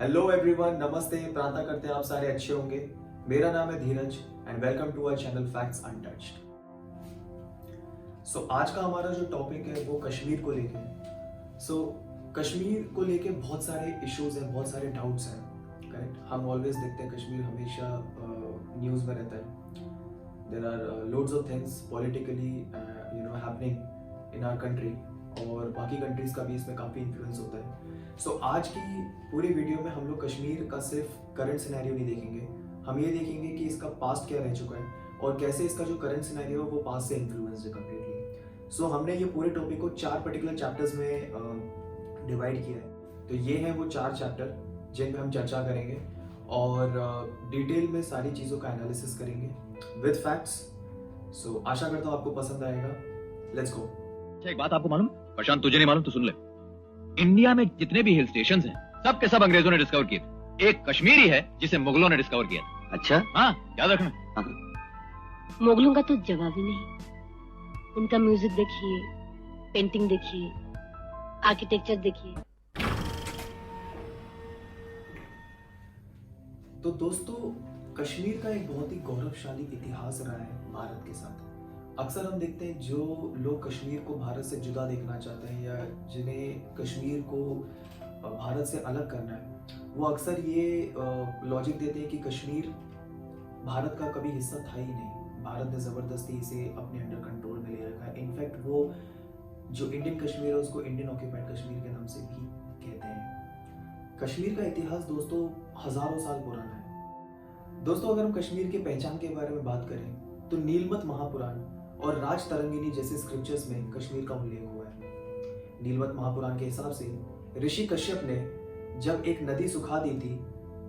Hello everyone, नमस्ते। प्रार्थना करते हैं आप सारे अच्छे होंगे। मेरा नाम है Dheeraj and welcome to our channel facts untouched. आज का हमारा जो टॉपिक है वो कश्मीर को लेके है। कश्मीर को लेके बहुत सारे इश्यूज हैं, बहुत सारे डाउट्स हैं। करेक्ट, हम ऑलवेज देखते हैं कश्मीर हमेशा न्यूज़ में रहता है। There are loads of things politically happening in our country, और बाकी कंट्रीज का भी इसमें काफ़ी इन्फ्लुएंस होता है। आज की पूरी वीडियो में हम लोग कश्मीर का सिर्फ करंट सिनेरियो नहीं देखेंगे, हम ये देखेंगे कि इसका पास्ट क्या रह चुका है और कैसे इसका जो करंट सिनेरियो है वो पास्ट से इन्फ्लुएंस है कम्प्लीटली। हमने ये पूरे टॉपिक को 4 पर्टिकुलर चैप्टर्स में डिवाइड किया है। तो ये हैं वो 4 चैप्टर जिन पे हम चर्चा करेंगे और डिटेल में सारी चीज़ों का एनालिसिस करेंगे विद फैक्ट्स। आशा करता हूँ आपको पसंद आएगा। Let's go. एक बात आपको मालूम? प्रशांत, तुझे नहीं मालूम तो सुन ले। इंडिया में जितने भी हिल स्टेशन हैं, सब के सब अंग्रेजों ने डिस्कवर किए थे। एक कश्मीरी है जिसे मुगलों ने डिस्कवर किया था। अच्छा, हाँ, याद रखना। मुगलों का तो जवाब ही नहीं। उनका म्यूजिक देखिए, पेंटिंग देखिए, आर्किटेक्चर देखिए। तो दोस्तों, कश्मीर का एक बहुत ही गौरवशाली इतिहास रहा है भारत के साथ। अक्सर हम देखते हैं जो लोग कश्मीर को भारत से जुदा देखना चाहते हैं या जिन्हें कश्मीर को भारत से अलग करना है, वो अक्सर ये लॉजिक देते हैं कि कश्मीर भारत का कभी हिस्सा था ही नहीं, भारत ने ज़बरदस्ती इसे अपने अंडर कंट्रोल में ले रखा है। इनफैक्ट वो जो इंडियन कश्मीर है उसको इंडियन ऑक्यूपाइड कश्मीर के नाम से भी कहते हैं। कश्मीर का इतिहास दोस्तों हज़ारों साल पुराना है। दोस्तों, अगर हम कश्मीर के पहचान के बारे में बात करें तो नीलमत महापुराण और राज तरंगिनी जैसे स्क्रिप्चर्स में कश्मीर का उल्लेख हुआ है। नीलमत महापुराण के हिसाब से ऋषि कश्यप ने जब एक नदी सुखा दी थी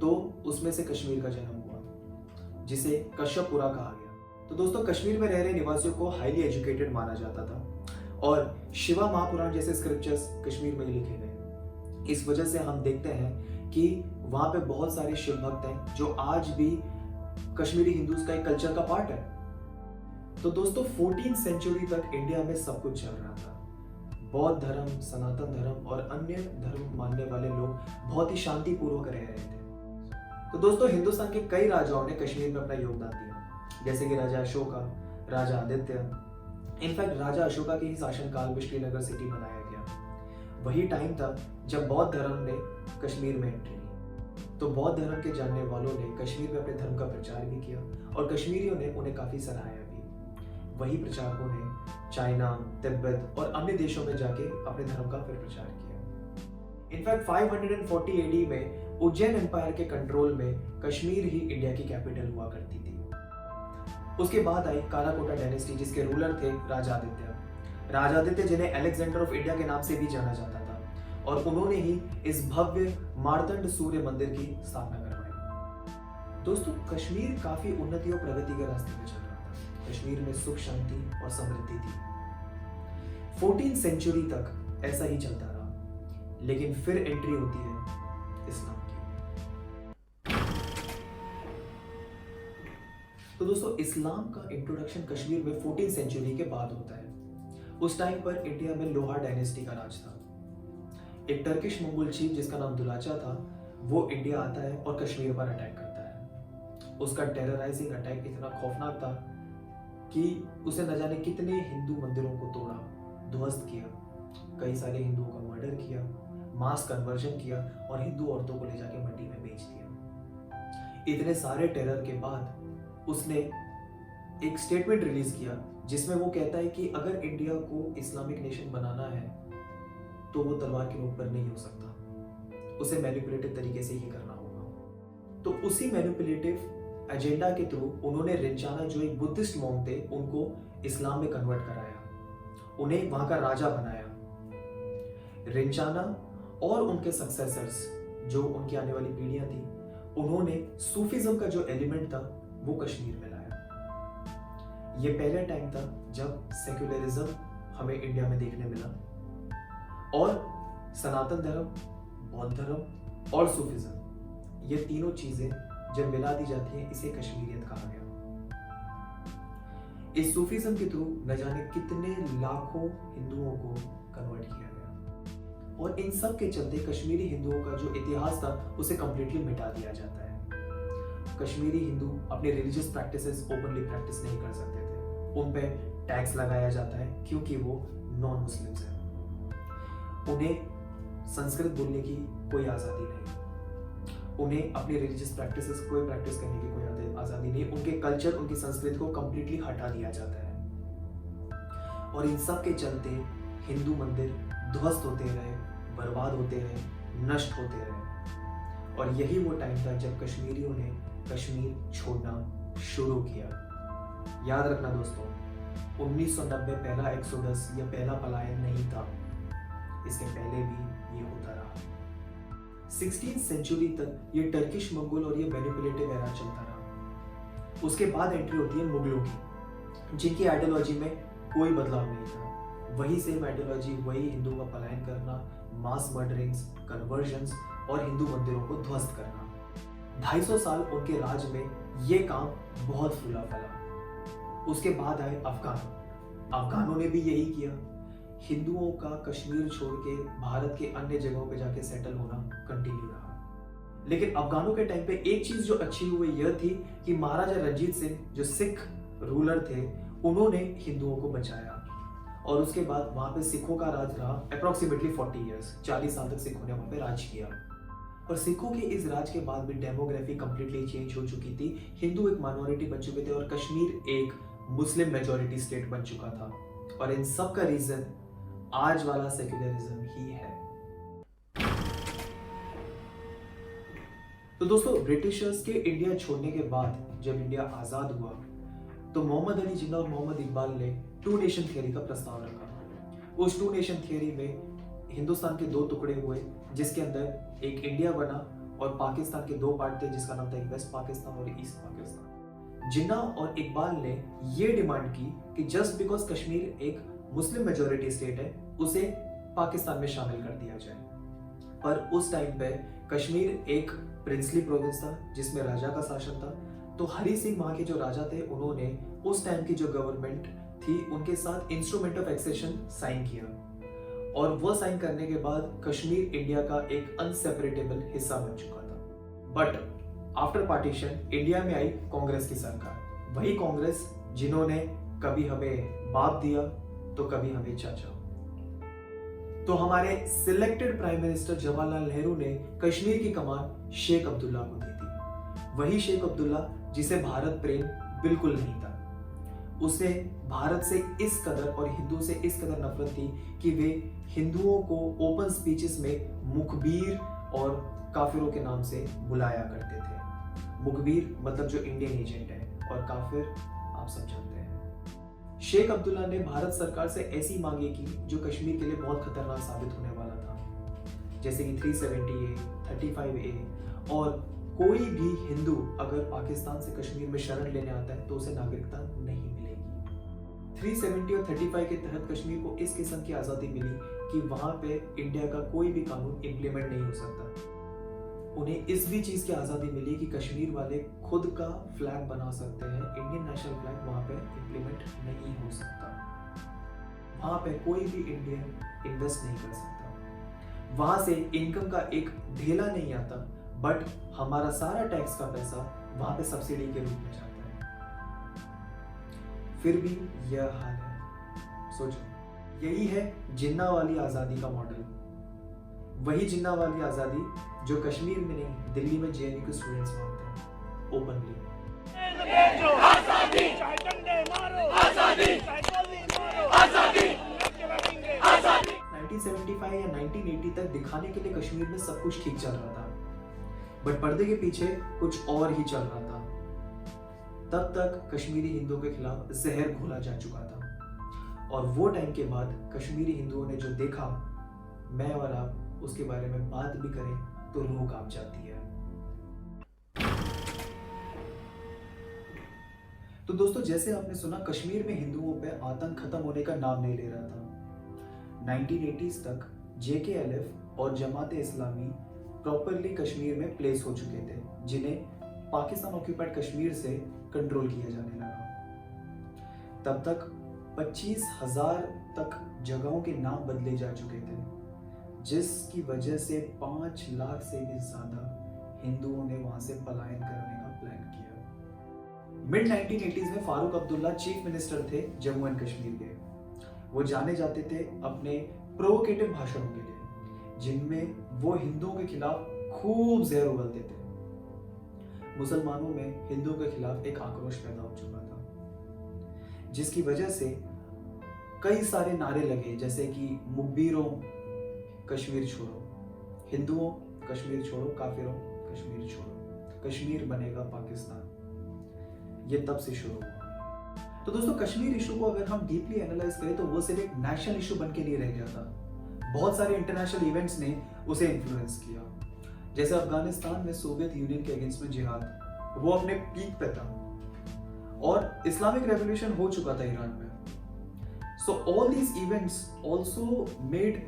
तो उसमें से कश्मीर का जन्म हुआ, जिसे कश्यपपुरा कहा गया। तो दोस्तों, कश्मीर में रह रहे निवासियों को हाईली एजुकेटेड माना जाता था और शिवा महापुराण जैसे स्क्रिप्चर्स कश्मीर में लिखे गए। इस वजह से हम देखते हैं कि वहां पे बहुत सारे शिव भक्त हैं जो आज भी कश्मीरी हिंदूज का एक कल्चर का पार्ट है। तो दोस्तों, 14वीं सेंचुरी तक इंडिया में सब कुछ चल रहा था। बौद्ध धर्म, सनातन धर्म और अन्य धर्म मानने वाले लोग बहुत ही शांतिपूर्वक रह रहे थे। तो दोस्तों, हिंदुस्तान के कई राजाओं ने कश्मीर में अपना योगदान दिया, जैसे कि राजा अशोका, राजा आदित्य। इनफैक्ट राजा अशोका के ही शासनकाल में श्रीनगर सिटी बनाया गया। वही टाइम था जब बौद्ध धर्म ने कश्मीर में एंट्री ली। तो बौद्ध धर्म के जानने वालों ने कश्मीर में अपने धर्म का प्रचार भी किया और कश्मीरियों ने उन्हें काफी सराहाया भी। वही प्रचारकों ने चाइना, तिब्बत और अन्य देशों में जाके अपने धर्म का फिर प्रचार किया। इनफैक्ट 540 एडी में उज्जैन एम्पायर के कंट्रोल में कश्मीर ही इंडिया की कैपिटल हुआ करती थी। उसके बाद आई काराकोटा डायनेस्टी, जिसके रूलर थे राजा आदित्य। राजा आदित्य, जिन्हें अलेक्जेंडर ऑफ इंडिया के नाम से भी जाना जाता था, और उन्होंने ही इस भव्य मार्तंड सूर्य मंदिर की स्थापना करवाई। दोस्तों, कश्मीर काफी उन्नति और प्रगति के रास्ते में चल रहा था। कश्मीर में सुख, शांति और समृद्धि थी। 14वीं सेंचुरी तक ऐसा ही चलता रहा, लेकिन फिर एंट्री होती है इस्लाम की। तो दोस्तों, इस्लाम का इंट्रोडक्शन कश्मीर में 14वीं सेंचुरी के बाद होता है। उस टाइम पर इंडिया में लोहार डायनेस्टी का राज था। एक टर्किश मंगोल चीफ जिसका नाम दुलाचा था, वो इंडिया आता है और कश्मीर पर अटैक करता है। उसका टेरराइजिंग अटैक इतना खौफनाक था कि उसे न जाने कितने हिंदू मंदिरों को तोड़ा, ध्वस्त किया, कई सारे हिंदुओं का मर्डर किया, मास कन्वर्जन किया और हिंदू औरतों को ले जाके मंडी में बेच दिया। इतने सारे टेरर के बाद उसने एक स्टेटमेंट रिलीज किया जिसमें वो कहता है कि अगर इंडिया को इस्लामिक नेशन बनाना है तो वो तलवार की नोक पर नहीं हो सकता, उसे मैनिपुलेटिव तरीके से ही करना होगा। तो उसी मैनिपुलेटिव एजेंडा के थ्रू उन्होंने रिंचाना, जो एक बुद्धिस्ट मॉन्क थे, उनको इस्लाम में कन्वर्ट कराया, उन्हें वहां का राजा बनाया। रिंचाना और उनके सक्सेसर्स, जो उनकी आने वाली पीढ़ियां थी, उन्होंने सूफीज्म का जो एलिमेंट था वो कश्मीर में लाया। ये पहला टाइम था जब सेक्युलरिज्म हमें इंडिया में देखने मिला और सनातन धर्म, बौद्ध धर्म और सूफीज्म, ये तीनों चीजें जब मिला दी जाती है, इसे कश्मीरियत कहा गया। इस सूफीज्म के थ्रू न जाने कितने लाखों हिंदुओं को कन्वर्ट किया गया। और इन सब के चलते कश्मीरी हिंदुओं का जो इतिहास था उसे कंप्लीटली मिटा दिया जाता है। कश्मीरी हिंदू अपने रिलीजियस प्रैक्टिसेस ओपनली प्रैक्टिस नहीं कर सकते थे। उन पे टैक्स लगाया जाता है क्योंकि वो नॉन मुस्लिम्स हैं। उन्हें संस्कृत बोलने की कोई आज़ादी नहीं, उन्हें अपनी रिलीजियस प्रैक्टिसेस कोई प्रैक्टिस करने की कोई आज़ादी नहीं। उनके कल्चर, उनकी संस्कृति को कंप्लीटली हटा दिया जाता है। और इन सब के चलते हिंदू मंदिर ध्वस्त होते रहे, बर्बाद होते रहे, नष्ट होते रहे। और यही वो टाइम था जब कश्मीरियों ने कश्मीर छोड़ना शुरू किया। याद रखना दोस्तों, 1990 पहला एक्सोडस या पहला पलायन नहीं था, इसके पहले भी ये होता रहा। 16th सेंचुरी तक ये टर्किश मंगोल और ये मैनिपुलेटिव एरा चलता रहा। उसके बाद एंट्री होती है मुगलों की, जिनकी आइडियोलॉजी में कोई बदलाव नहीं था। वही सेम आइडियोलॉजी, वही हिंदुओं का पलायन करना, मास मर्डरिंग्स, कन्वर्जन्स और हिंदू मंदिरों को ध्वस्त करना। 250 साल उनके राज में ये काम बहुत फूला फैला। उसके बाद आए अफगानों ने भी यही किया। हिंदुओं का कश्मीर छोड़ के भारत के अन्य जगहों पे जाके सेटल होना कंटिन्यू रहा। लेकिन अफगानों के टाइम पे एक चीज जो अच्छी हुई यह थी कि महाराजा रंजीत सिंह जो सिख रूलर थे, उन्होंने हिंदुओं को बचाया। और उसके बाद वहां पे सिखों का राज रहा अप्रोक्सीमेटली 40 ईयर्स, 40 साल तक सिखों ने वहां पे राज किया। और सिखों के इस राज के बाद भी डेमोग्राफी कंप्लीटली चेंज हो चुकी थी। हिंदू एक माइनॉरिटी बन चुके थे और कश्मीर एक मुस्लिम मेजॉरिटी स्टेट बन चुका था। और इन सब का रीजन आज वाला सेक्युलरिज्म ही है। तो दोस्तों, ब्रिटिशर्स के इंडिया छोड़ने के बाद जब इंडिया आजाद हुआ तो मोहम्मद अली जिन्ना और मोहम्मद इकबाल ने टू नेशन थियरी का प्रस्ताव रखा। उस टू नेशन थियरी में हिंदुस्तान के 2 टुकड़े हुए, जिसके अंदर एक इंडिया बना और पाकिस्तान के 2 पार्ट थे, जिसका नाम था एक वेस्ट पाकिस्तान और ईस्ट पाकिस्तान। जिन्ना और इकबाल ने ये डिमांड की कि जस्ट बिकॉज कश्मीर एक मुस्लिम मेजॉरिटी स्टेट है, उसे पाकिस्तान में शामिल कर दिया जाए। पर उस टाइम पे कश्मीर एक प्रिंसली प्रोविंस था जिसमें राजा का शासन था। तो हरि सिंह वहां के जो राजा थे, उन्होंने उस टाइम की जो गवर्नमेंट थी उनके साथ इंस्ट्रूमेंट ऑफ एक्सेशन साइन किया। और वो साइन करने के बाद कश्मीर इंडिया का एक अनसेपरेटेबल हिस्सा बन चुका था। बट आफ्टर पार्टीशन इंडिया में आई कांग्रेस की सरकार। वही कांग्रेस जिन्होंने कभी हमें बाप दिया तो कभी हमें चाचा। तो हमारे selected prime minister Jawaharlal Nehru ने कश्मीर की कमान शेख अब्दुल्ला को दी थी। वही शेख अब्दुल्ला जिसे भारत प्रेम बिल्कुल नहीं था। उसे भारत से इस कदर और हिंदुओं से इस कदर नफरत थी कि वे हिंदुओं को ओपन स्पीचेस में मुखबिर और काफिरों के नाम से बुलाया करते थे। मुखबिर मतलब जो इंडियन एजेंट है, और काफिर आप सब जानते हैं। शेख अब्दुल्ला ने भारत सरकार से ऐसी मांगे की जो कश्मीर के लिए बहुत खतरनाक साबित होने वाला था, जैसे कि 370A, 35A। और कोई भी हिंदू अगर पाकिस्तान से कश्मीर में शरण लेने आता है तो उसे नागरिकता नहीं मिलेगी। 370 और 35 के तहत कश्मीर को इस किस्म की आजादी मिली कि वहां पे इंडिया का कोई भी कानून इंप्लीमेंट नहीं हो सकता। उन्हें इस भी चीज की आजादी मिली कि कश्मीर वाले खुद का फ्लैग बना सकते हैं। इंडियन नेशनल फ्लैग वहां पे इंप्लीमेंट नहीं हो सकता। वहां पे कोई भी इंडियन इन्वेस्ट नहीं कर सकता। वहां से इनकम का एक ढेला नहीं आता, बट हमारा सारा टैक्स का पैसा वहां पे सब्सिडी के रूप में जाता है। फिर भी यह हाल है। सोचो, यही है जिन्ना वाली आजादी का मॉडल। वही जिन्ना वाली आजादी जो कश्मीर में नहीं, दिल्ली में जेएनयू के स्टूडेंट्स मांगते हैं ओपनली। 1975 या 1980 तक दिखाने के लिए कश्मीर में सब कुछ ठीक चल रहा था, बट पर्दे के पीछे कुछ और ही चल रहा था। तब तक कश्मीरी हिंदुओं के खिलाफ जहर घोला जा चुका था। और वो टाइम के बाद कश्मीरी हिंदुओं ने जो देखा, मैं और आप उसके बारे में बात भी करें तो रूह कांप जाती है। तो दोस्तों, जैसे आपने सुना, कश्मीर में हिंदुओं पे आतंक खत्म होने का नाम नहीं ले रहा था। 1980s तक JKLF और जमात-ए इस्लामी प्रॉपरली कश्मीर में प्लेस हो चुके थे, जिन्हें पाकिस्तान ऑक्यूपाइड कश्मीर से कंट्रोल किया जाने लगा। तब तक 25,000 तक जगहों के नाम बदले जा चुके थे, जिसकी वजह से 5 लाख से भी ज्यादा हिंदुओं ने वहां से पलायन करने का प्लान किया। मिड 1980s में फारूक अब्दुल्ला चीफ मिनिस्टर थे जम्मू एंड कश्मीर के। वो जाने जाते थे अपने प्रोवोकेटिव भाषणों के लिए, जिनमें वो हिंदुओं के खिलाफ खूब जहर उगलते थे। मुसलमानों में हिंदुओं के खिलाफ एक आक्रोश पैदा हो चुका था, जिसकी वजह से कई सारे नारे लगे, जैसे कि मुखबिरों कश्मीर छोड़ो, हिंदुओं कश्मीर छोड़ो, काफिरों कश्मीर छोड़ो, कश्मीर बनेगा पाकिस्तान। ये तब से शुरू हुआ। तो दोस्तों, कश्मीर इशू को अगर हम डीपली एनालाइज करें तो वो सिर्फ एक नेशनल इशू बन के नहीं रह गया था। बहुत सारे इंटरनेशनल इवेंट्स ने उसे इन्फ्लुएंस किया। जैसे अफगानिस्तान में सोवियत यूनियन के अगेंस्ट में जिहाद, वो अपने पीक पे था, और इस्लामिक रेवोल्यूशन हो चुका था ईरान में। So all these events also made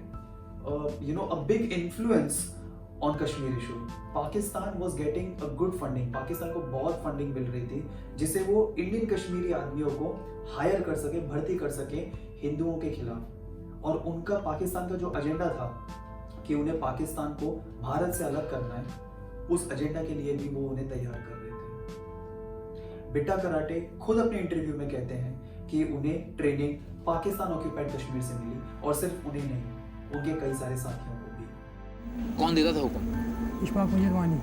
a big influence on Kashmir issue. Pakistan was getting a good funding. Pakistan को बहुत फंडिंग मिल रही थी, जिससे वो इंडियन कश्मीरी आदमियों को हायर कर सके, भर्ती कर सके हिंदुओं के खिलाफ। और उनका पाकिस्तान का जो एजेंडा था कि उन्हें पाकिस्तान को भारत से अलग करना है, उस एजेंडा के लिए भी वो उन्हें तैयार कर रहे थे। बिट्टा कराटे खुद अपने इंटरव्यू में कहते हैं कि उन्हें ट्रेनिंग पाकिस्तान ऑक्यूपाइड कश्मीर से मिली, और सिर्फ उन्हें नहीं, उनके कई सारे साथियों को भी। कौन देता था हुक्म? इशफाक मजीद वानी।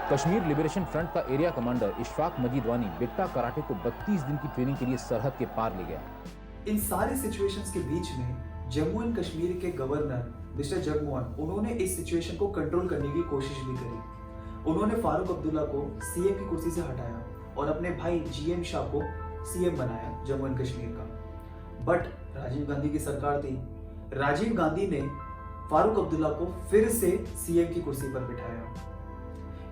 कश्मीर लिबरेशन फ्रंट का एरिया कमांडर इशफाक मजीद वानी बिट्टा कराटे को 32 दिन की ट्रेनिंग के लिए सरहद के पार ले गया। इन सारे सिचुएशंस के बीच में जम्मू एंड कश्मीर के गवर्नर मिस्टर जगमोहन, उन्होंने इस सिचुएशन को कंट्रोल करने की कोशिश भी करी। उन्होंने फारूक अब्दुल्ला को सीएम की कुर्सी से हटाया और अपने भाई जीएम शाह को सीएम बनाया जम्मू एंड कश्मीर का। बट राजीव गांधी की सरकार थी। राजीव गांधी ने फारूक अब्दुल्ला को फिर से सीएम की कुर्सी पर बिठाया,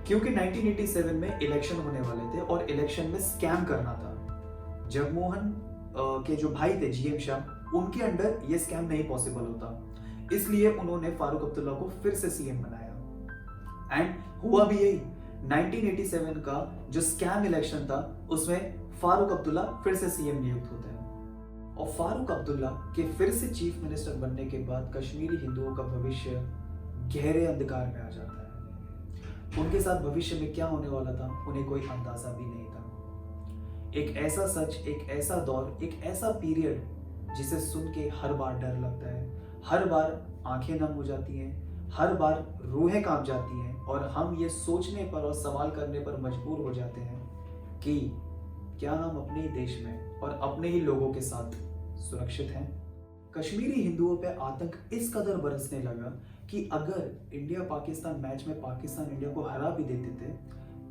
क्योंकि 1987 में इलेक्शन होने वाले थे और इलेक्शन में स्कैम करना था। जगमोहन के जो भाई थे जीएम शाह, उनके अंडर ये स्कैम नहीं पॉसिबल होता, इसलिए उन्होंने फारूक अब्दुल्ला को फिर से सीएम बनाया। एंड हुआ भी यही। 1987 का जो स्कैम इलेक्शन था, उसमें फारूक अब्दुल्ला फिर से सीएम नियुक्त होते हैं। और फारूक अब्दुल्ला के फिर से चीफ मिनिस्टर बनने के बाद कश्मीरी हिंदुओं का भविष्य गहरे अंधकार में आ जाता है। उनके साथ भविष्य में क्या होने वाला था, उन्हें कोई अंदाजा भी नहीं था। एक ऐसा सच, एक ऐसा दौर, एक ऐसा पीरियड जिसे सुन के हर बार डर लगता है, हर बार आंखें नम हो जाती हैं, हर बार रूहें कांप जाती हैं, और हम ये सोचने पर और सवाल करने पर मजबूर हो जाते हैं कि क्या हम अपने ही देश में और अपने ही लोगों के साथ सुरक्षित हैं। कश्मीरी हिंदुओं पे आतंक इस कदर बरसने लगा कि अगर इंडिया पाकिस्तान मैच में पाकिस्तान इंडिया को हरा भी देते थे,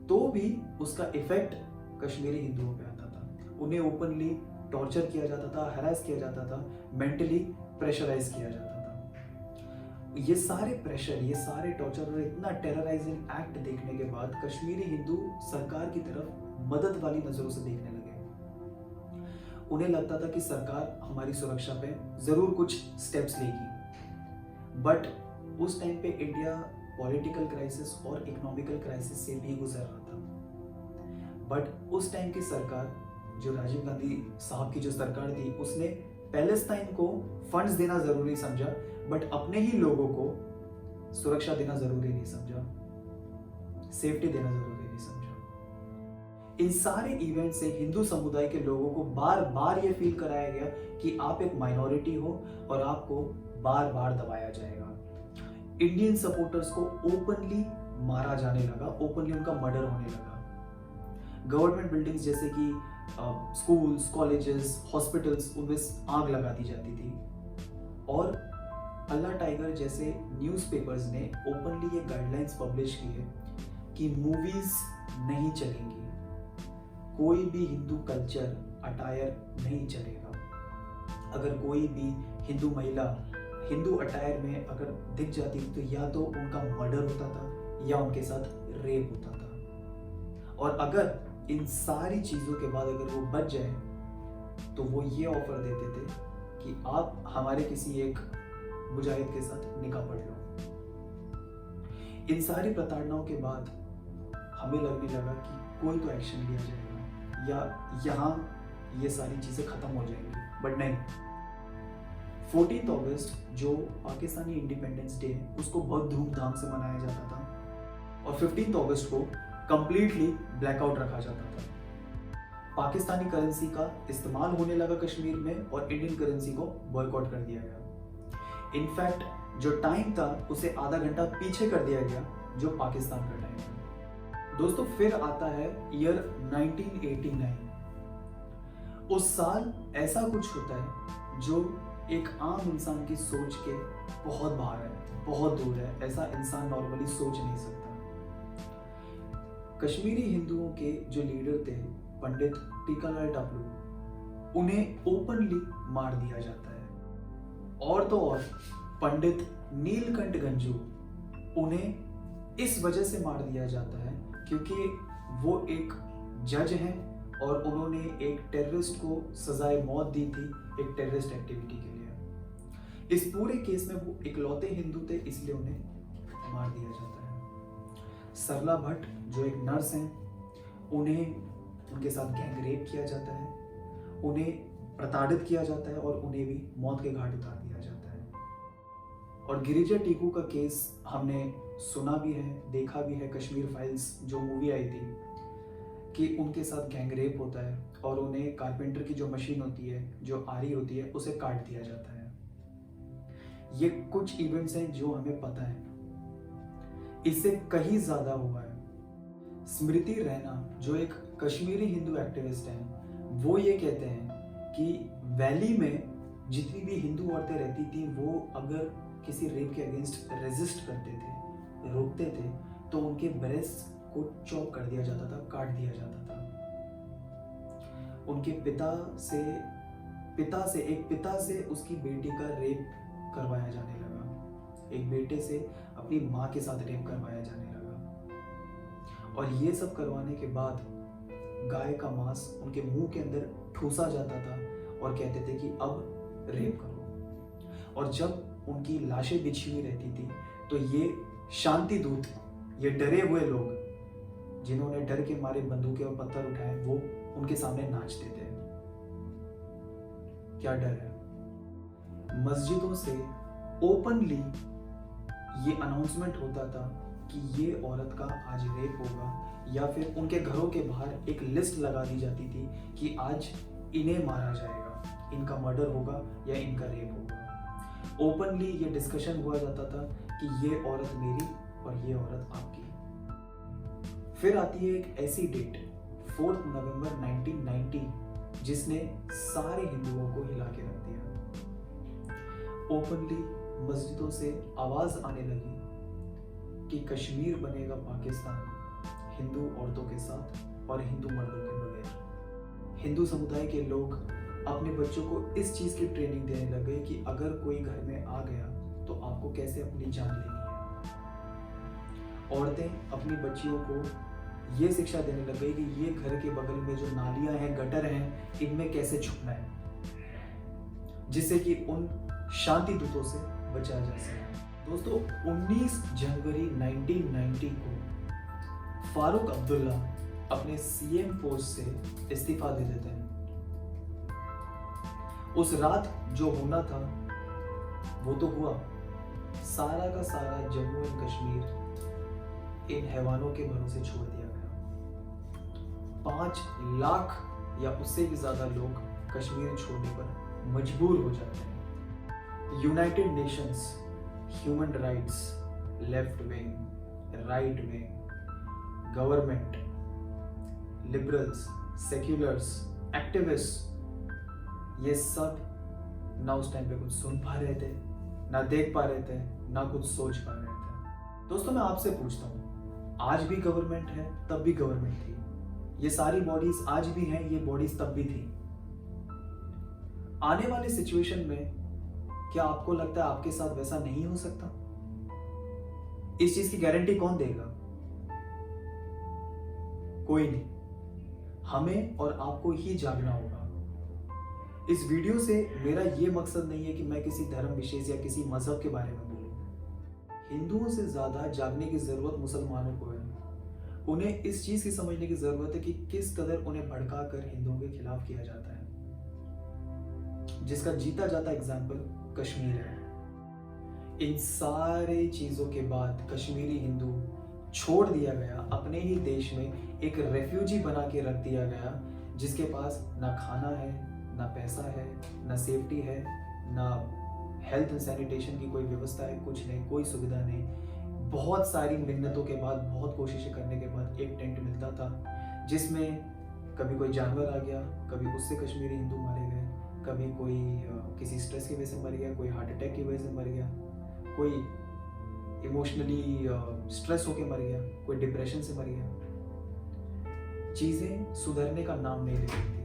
तो भी उसका इफेक्ट कश्मीरी हिंदुओं पे आता था। उन्हें ओपनली टॉर्चर किया जाता था, हैरेस किया जाता था, मेंटली प्रेशराइज किया जाता था। ये सारे प्रेशर, ये सारे टॉर्चर और इतना टेरराइजिंग एक्ट देखने के बाद कश्मीरी हिंदू सरकार की तरफ मदद वाली नजरों से देखने लगे। उन्हें लगता था कि सरकार हमारी सुरक्षा पे जरूर कुछ स्टेप्स लेगी। बट उस टाइम पे इंडिया पॉलिटिकल क्राइसिस और इकोनॉमिकल क्राइसिस से भी गुजर रहा था। बट उस टाइम की सरकार, जो राजीव गांधी साहब की जो सरकार थी, उसने पैलेस्टाइन को फंड्स देना जरूरी समझा, बट अपने ही लोगों को सुरक्षा देना जरूरी नहीं समझा, सेफ्टी देना जरूरी नहीं समझा। इन सारे इवेंट से हिंदू समुदाय के लोगों को बार बार ये फील कराया गया कि आप एक माइनॉरिटी हो और आपको बार बार दबाया जाएगा। इंडियन सपोर्टर्स को ओपनली मारा जाने लगा, ओपनली उनका मर्डर होने लगा। गवर्नमेंट बिल्डिंग्स जैसे कि स्कूल्स, कॉलेजेस, हॉस्पिटल्स, उनमें आग लगा दी जाती थी। और अल्लाह टाइगर जैसे न्यूज़पेपर्स ने ओपनली ये गाइडलाइंस पब्लिश की है कि मूवीज नहीं चलेंगी, कोई भी हिंदू कल्चर अटायर नहीं चलेगा। अगर कोई भी हिंदू महिला हिंदू अटायर में अगर दिख जाती तो या तो उनका मर्डर होता था या उनके साथ रेप होता था। और अगर इन सारी चीजों के बाद अगर वो बच जाए तो वो ये ऑफर देते थे कि आप हमारे किसी एक मुजाहिद के साथ निकाह पढ़ लो। इन सारी प्रताड़नाओं के बाद हमें लगने लगा कि कोई तो एक्शन लिया जाएगा या यहाँ ये सारी चीजें खत्म हो जाएंगी, बट नहीं। 14 अगस्त जो पाकिस्तानी इंडिपेंडेंस डे है उसको बहुत धूमधाम से मनाया जाता था और 15 अगस्त को कंप्लीटली ब्लैकआउट रखा जाता था। पाकिस्तानी करेंसी का इस्तेमाल होने लगा कश्मीर में और इंडियन करेंसी को बॉयकॉट कर दिया गया। इनफैक्ट जो टाइम था उसे आधा घंटा पीछे कर दिया गया जो पाकिस्तान का टाइम था। दोस्तों फिर आता है ईयर 1989। उस साल ऐसा कुछ होता है जो एक आम इंसान की सोच के बहुत बाहर है, बहुत दूर है, ऐसा इंसान नॉर्मली सोच नहीं सकता। कश्मीरी हिंदुओं के जो लीडर थे पंडित टीकालाल टापलू, उन्हें ओपनली मार दिया जाता है। और तो और पंडित नीलकंठ गंजू, उन्हें इस वजह से मार दिया जाता है क्योंकि वो एक जज हैं और उन्होंने एक टेररिस्ट को सजाए मौत दी थी एक टेररिस्ट एक्टिविटी के लिए। इस पूरे केस में वो इकलौते हिंदू थे, इसलिए उन्हें मार दिया जाता है। सरला भट्ट जो एक नर्स हैं, उन्हें उनके साथ गैंग रेप किया जाता है, उन्हें प्रताड़ित किया जाता है और उन्हें भी मौत के घाट उतार दिया जाता है। और गिरिजा टीकू का केस हमने सुना भी है, देखा भी है। कश्मीर फाइल्स जो मूवी आई थी कि उनके साथ गैंग रेप होता है और उन्हें कारपेंटर की जो मशीन होती है, जो आरी होती है, उसे काट दिया जाता है। ये कुछ इवेंट्स हैं जो हमें पता है, इससे कहीं ज्यादा हुआ है। स्मृति रैना जो एक कश्मीरी हिंदू एक्टिविस्ट हैं, वो ये कहते हैं कि वैली में जितनी भी हिंदू औरतें रहती थी वो अगर किसी रेप के अगेंस्ट रेजिस्ट करते थे, रोकते थे, तो उनके ब्रेस्ट को चॉप कर दिया जाता था, काट दिया जाता था। उनके पिता से उसकी बेटी का रेप करवाया जाने लगा, एक बेटे से अपनी माँ के साथ रेप करवाया जाने लगा। और ये सब करवाने के बाद गाय का मांस उनके मुंह के अंदर ठूसा जाता था और कहते थे कि अब रेप करो। और जब उनकी लाशें बिछी हुई रहती थी तो ये शांति दूत, ये डरे हुए लोग जिन्होंने डर के मारे बंदूकें और पत्थर उठाए, वो उनके सामने नाचते थे। क्या डर है? मस्जिदों से ओपनली ये अनाउंसमेंट होता था कि ये औरत का आज रेप होगा, या फिर उनके घरों के बाहर एक लिस्ट लगा दी जाती थी कि आज इन्हें मारा जाएगा, इनका मर्डर होगा या इनका रेप होगा। ओपनली ये डिस्कशन हुआ जाता था कि ये औरत मेरी और ये औरत आपकी। फिर आती है एक ऐसी डेट 4 नवंबर 1990 जिसने सारे हिंदुओं को हिला के रख दिया। ओपनली मस्जिदों से आवाज आने लगी कि कश्मीर बनेगा पाकिस्तान हिंदू औरतों के साथ और हिंदू मर्दों के बगैर। हिंदू समुदाय के लोग अपने बच्चों को इस चीज की ट्रेनिंग देने लगे कि अगर कोई घर में आ गया तो आपको कैसे अपनी जान लेनी है। औरतें अपनी बच्चियों को ये शिक्षा देने लग गई कि ये घर के बगल में जो नालियां हैं, गटर हैं, इनमें कैसे छुपना है, जिससे कि उन शांति दूतों से बचाया जा सके। दोस्तों 19 जनवरी 1990 को फारूक अब्दुल्ला अपने सीएम पोस्ट से इस्तीफा दे देते हैं। उस रात जो होना था वो तो हुआ, सारा का सारा जम्मू एंड कश्मीर इन हैवानों के भरोसे छोड़ दिया गया। 5 लाख या उससे भी ज्यादा लोग कश्मीर छोड़ने पर मजबूर हो जाते हैं। United Nations, human rights, left wing, right wing, government, liberals, seculars, activist, ये सब ना उस टाइम पे कुछ सुन पा रहे थे, ना देख पा रहे थे, ना कुछ सोच पा रहे थे। दोस्तों मैं आपसे पूछता हूँ, आज भी गवर्नमेंट है, तब भी गवर्नमेंट थी। ये सारी बॉडीज आज भी हैं, ये बॉडीज तब भी थी। आने वाले सिचुएशन में क्या आपको लगता है आपके साथ वैसा नहीं हो सकता? इस चीज की गारंटी कौन देगा? कोई नहीं। हमें और आपको ही जागना होगा। इस वीडियो से मेरा यह मकसद नहीं है कि मैं किसी धर्म विशेष या किसी मजहब के बारे में बोलूं। हिंदुओं से ज्यादा जागने की जरूरत मुसलमानों को है। उन्हें इस चीज की समझने की जरूरत है कि किस कदर उन्हें भड़का कर हिंदुओं के खिलाफ किया जाता है, जिसका जीता जाता एग्जाम्पल कश्मीर है। इन सारे चीज़ों के बाद कश्मीरी हिंदू छोड़ दिया गया, अपने ही देश में एक रेफ्यूजी बना के रख दिया गया, जिसके पास ना खाना है, ना पैसा है, ना सेफ्टी है, ना हेल्थ एंड सैनिटेशन की कोई व्यवस्था है, कुछ नहीं, कोई सुविधा नहीं। बहुत सारी मिन्नतों के बाद, बहुत कोशिशें करने के बाद एक टेंट मिलता था, जिसमें कभी कोई जानवर आ गया, कभी उससे कश्मीरी हिंदू मारे गए, कभी कोई किसी स्ट्रेस की वजह से मर गया, कोई हार्ट अटैक की वजह से मर गया, कोई इमोशनली स्ट्रेस होके मर गया, कोई डिप्रेशन से मर गया। चीज़ें सुधरने का नाम नहीं ले रही थी।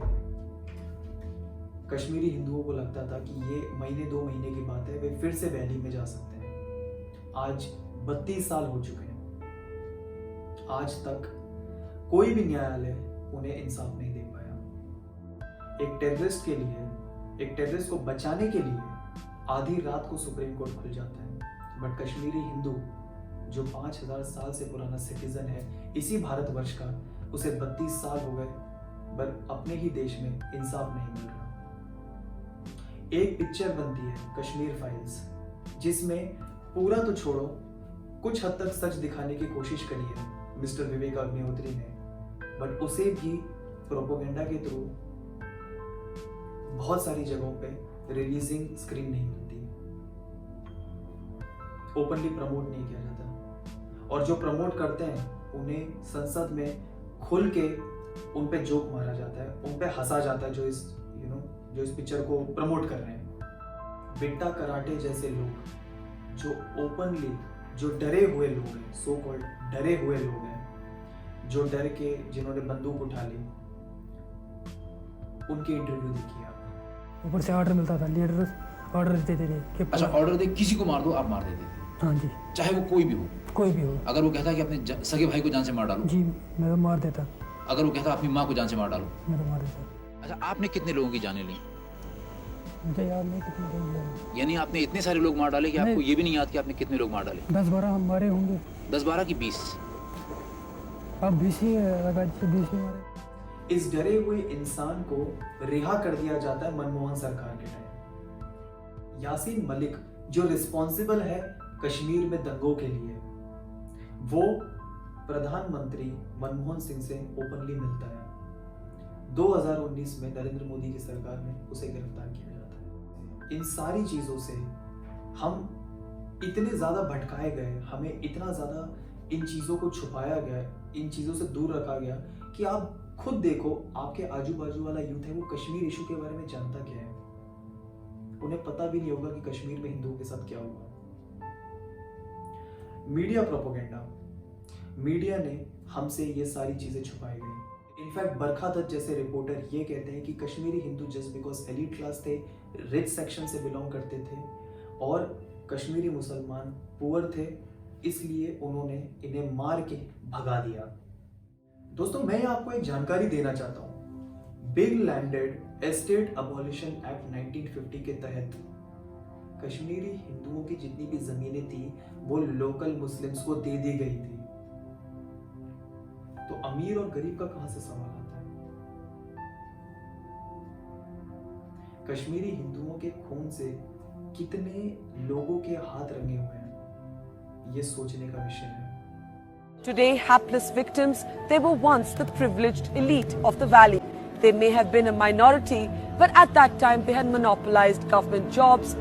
कश्मीरी हिंदुओं को लगता था कि ये महीने 2 महीने की बात है, वे फिर से वैली में जा सकते हैं। आज 32 साल हो चुके हैं, आज तक कोई भी न्यायालय उन्हें इंसाफ नहीं दे पाया। एक टेररिस्ट को बचाने के लिए आधी रात को सुप्रीम कोर्ट खुल जाता है, बट कश्मीरी हिंदू जो 5000 साल से पुराना सिटीजन है इसी भारतवर्ष का, उसे 32 साल हो गए, पर अपने ही देश में इंसाफ नहीं मिल रहा। एक पिक्चर बनती है कश्मीर फाइल्स, जिसमें पूरा तो छोड़ो, कुछ हद तक सच दिखाने की कोशिश करी है मिस्टर विवेक अग्निहोत्री ने, बट उसे भी प्रोपोगेंडा के थ्रू बहुत सारी जगहों पे रिलीजिंग स्क्रीन नहीं मिलती, ओपनली प्रमोट नहीं किया जाता, और जो प्रमोट करते हैं उन्हें संसद में खुल के उन पे जोक मारा जाता है, उन पे हंसा जाता है, जो इस पिक्चर को प्रमोट कर रहे हैं। बिट्टा कराटे जैसे लोग जो ओपनली, जो डरे हुए लोग हैं, सो कॉल्ड डरे हुए लोग हैं, जो डर के, जिन्होंने बंदूक उठा ली, उनकी इंटरव्यू देखिए आप। ऊपर से ऑर्डर मिलता था, लीडर ऑर्डर देते थे कि अच्छा, ऑर्डर दे किसी को मार दो, आप मार देते थे? हाँ जी, चाहे वो कोई भी हो? कोई भी हो। अगर वो कहता कि अपने सगे भाई को जान से मार डालो? जी, मैं तो मार देता। अगर वो कहता अपनी माँ को जान से मार डालो? मैं तो मार देता। अच्छा, आपने कितने लोगों की जानें ली? मुझे याद नहीं कितने लोग हैं। यानी आपने इतने सारे लोग मार डाले कि आपको ये भी नहीं याद कि आपने कितने लोग मार डाले? 10-12 हम मारे होंगे। 10-12 की 20? अब 20 ही लगा, 20 ही मारे। इस डरे हुए इंसान को रिहा कर दिया जाता है मनमोहन सरकार के टाइम। यासीन मलिक जो रिस्पॉन्सिबल है कश्मीर में दंगों के लिए, वो प्रधानमंत्री मनमोहन सिंह से ओपनली मिलता है। 2019 में नरेंद्र मोदी की सरकार में उसे गिरफ्तार किया जाता है। इन सारी चीजों से हम इतने ज्यादा भटकाए गए, हमें इतना ज्यादा इन चीजों को छुपाया गया, इन चीजों से दूर रखा गया कि आप खुद देखो, आपके आजू बाजू वाला यूथ है, वो कश्मीर इशू के बारे में जानता क्या है? उन्हें पता भी नहीं होगा कि कश्मीर में हिंदुओं के साथ क्या हुआ। मीडिया प्रोपोगेंडा, मीडिया ने हमसे ये सारी चीजें छुपाई गई। इनफैक्ट बरखा दत्त जैसे रिपोर्टर ये कहते हैं कि Kashmiri Hindu just because elite class थे, रिच सेक्शन से बिलोंग करते थे, और कश्मीरी मुसलमान पुअर थे, इसलिए उन्होंने इन्हें मार के भगा दिया। दोस्तों, मैं आपको एक जानकारी देना चाहता हूँ। Big landed estate abolition act 1950 के तहत कश्मीरी हिंदुओं की जितनी भी जमीनें थी वो लोकल मुस्लिम्स को दे दी गई थी। तो अमीर और गरीब का कहां से सवाल आता है? कश्मीरी हिंदुओं के खून से कितने लोगों के हाथ रंगे हुए हैं, ये सोचने का विषय है। Today, hapless victims, they were once the privileged elite of the valley. They may have been a minority, but at that time they had monopolized government jobs,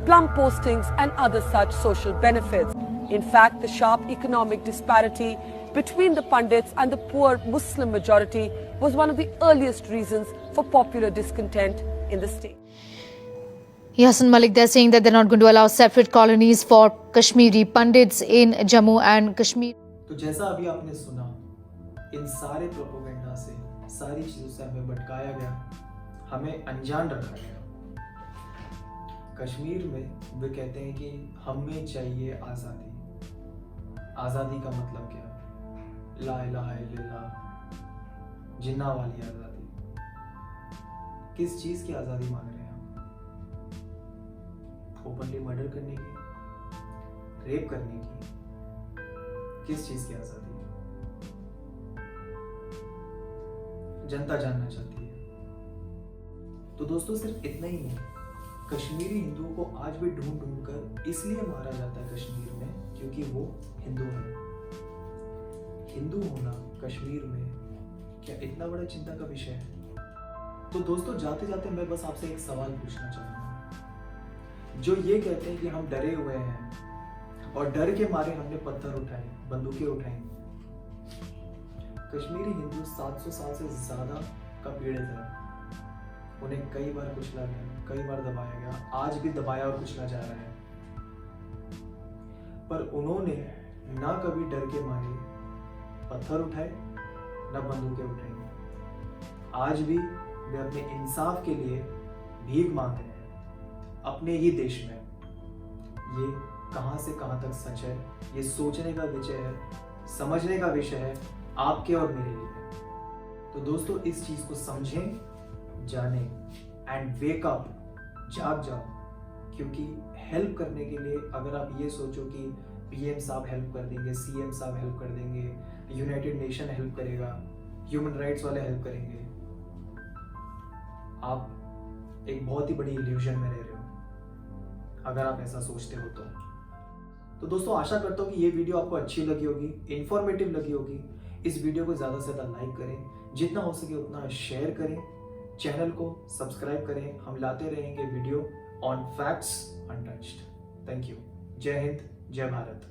plum postings and other such social benefits. In fact, the sharp economic disparity between the Pandits and the poor Muslim majority was one of the earliest reasons for popular discontent in the state. Yasin Malik, they're saying that they're not going to allow separate colonies for Kashmiri Pandits in Jammu and Kashmir. तो जैसा अभी आपने सुना, इन सारे propaganda से, सारी चीजों से हमें भटकाया गया, हमें अनजान रखा गया। कश्मीर में वे कहते हैं कि हमें चाहिए आज़ादी। आज़ादी का मतलब क्या? ला इलाहा इल्लल्लाह, जिन्ना वाली आज़ादी। किस चीज की आज़ादी मांग रहे हैं हम? ओपनली मर्डर करने की, रेप करने की? किस चीज की आजादी है? जनता जानना चाहती है। तो दोस्तों, सिर्फ इतना ही नहीं, कश्मीरी हिंदुओं को आज भी ढूंढ ढूंढ कर इसलिए मारा जाता है कश्मीर में क्योंकि वो हिंदू है। हिंदू होना कश्मीर में क्या इतना बड़ा चिंता का विषय है? तो दोस्तों, जाते जाते मैं बस आपसे एक सवाल पूछना चाहूंगा। जो ये कहते हैं कि हम डरे हुए हैं और डर के मारे हमने पत्थर उठाए, बंदूकें उठाई। कश्मीरी हिंदू 700 साल से ज्यादा का पीड़ित है। उन्हें कई बार कुचला गया, कई बार दबाया गया, आज भी दबाया और कुचला जा रहा है। पर उन्होंने ना कभी डर के मारे पत्थर उठाए, ना बंदूकें उठाई। आज भी वे अपने इंसाफ के लिए भीख मांग रहे हैं अपने ही देश में। ये कहां से कहां तक सच है, ये सोचने का विषय है, समझने का विषय है आपके और मेरे लिए। तो दोस्तों, इस चीज को समझें, जाने एंड वेक अप, जाग जाओ। क्योंकि हेल्प करने के लिए अगर आप ये सोचो कि पीएम साहब हेल्प कर देंगे, सीएम साहब हेल्प कर देंगे, यूनाइटेड नेशन हेल्प करेगा, ह्यूमन राइट्स वाले हेल्प करेंगे, आप एक बहुत ही बड़ी इल्यूजन में रह रहे हो अगर आप ऐसा सोचते हो तो दोस्तों, आशा करता हूँ कि ये वीडियो आपको अच्छी लगी होगी, इंफॉर्मेटिव लगी होगी। इस वीडियो को ज़्यादा से ज़्यादा लाइक करें, जितना हो सके उतना शेयर करें, चैनल को सब्सक्राइब करें। हम लाते रहेंगे video on facts untouched. Thank you. जय हिंद, जय भारत।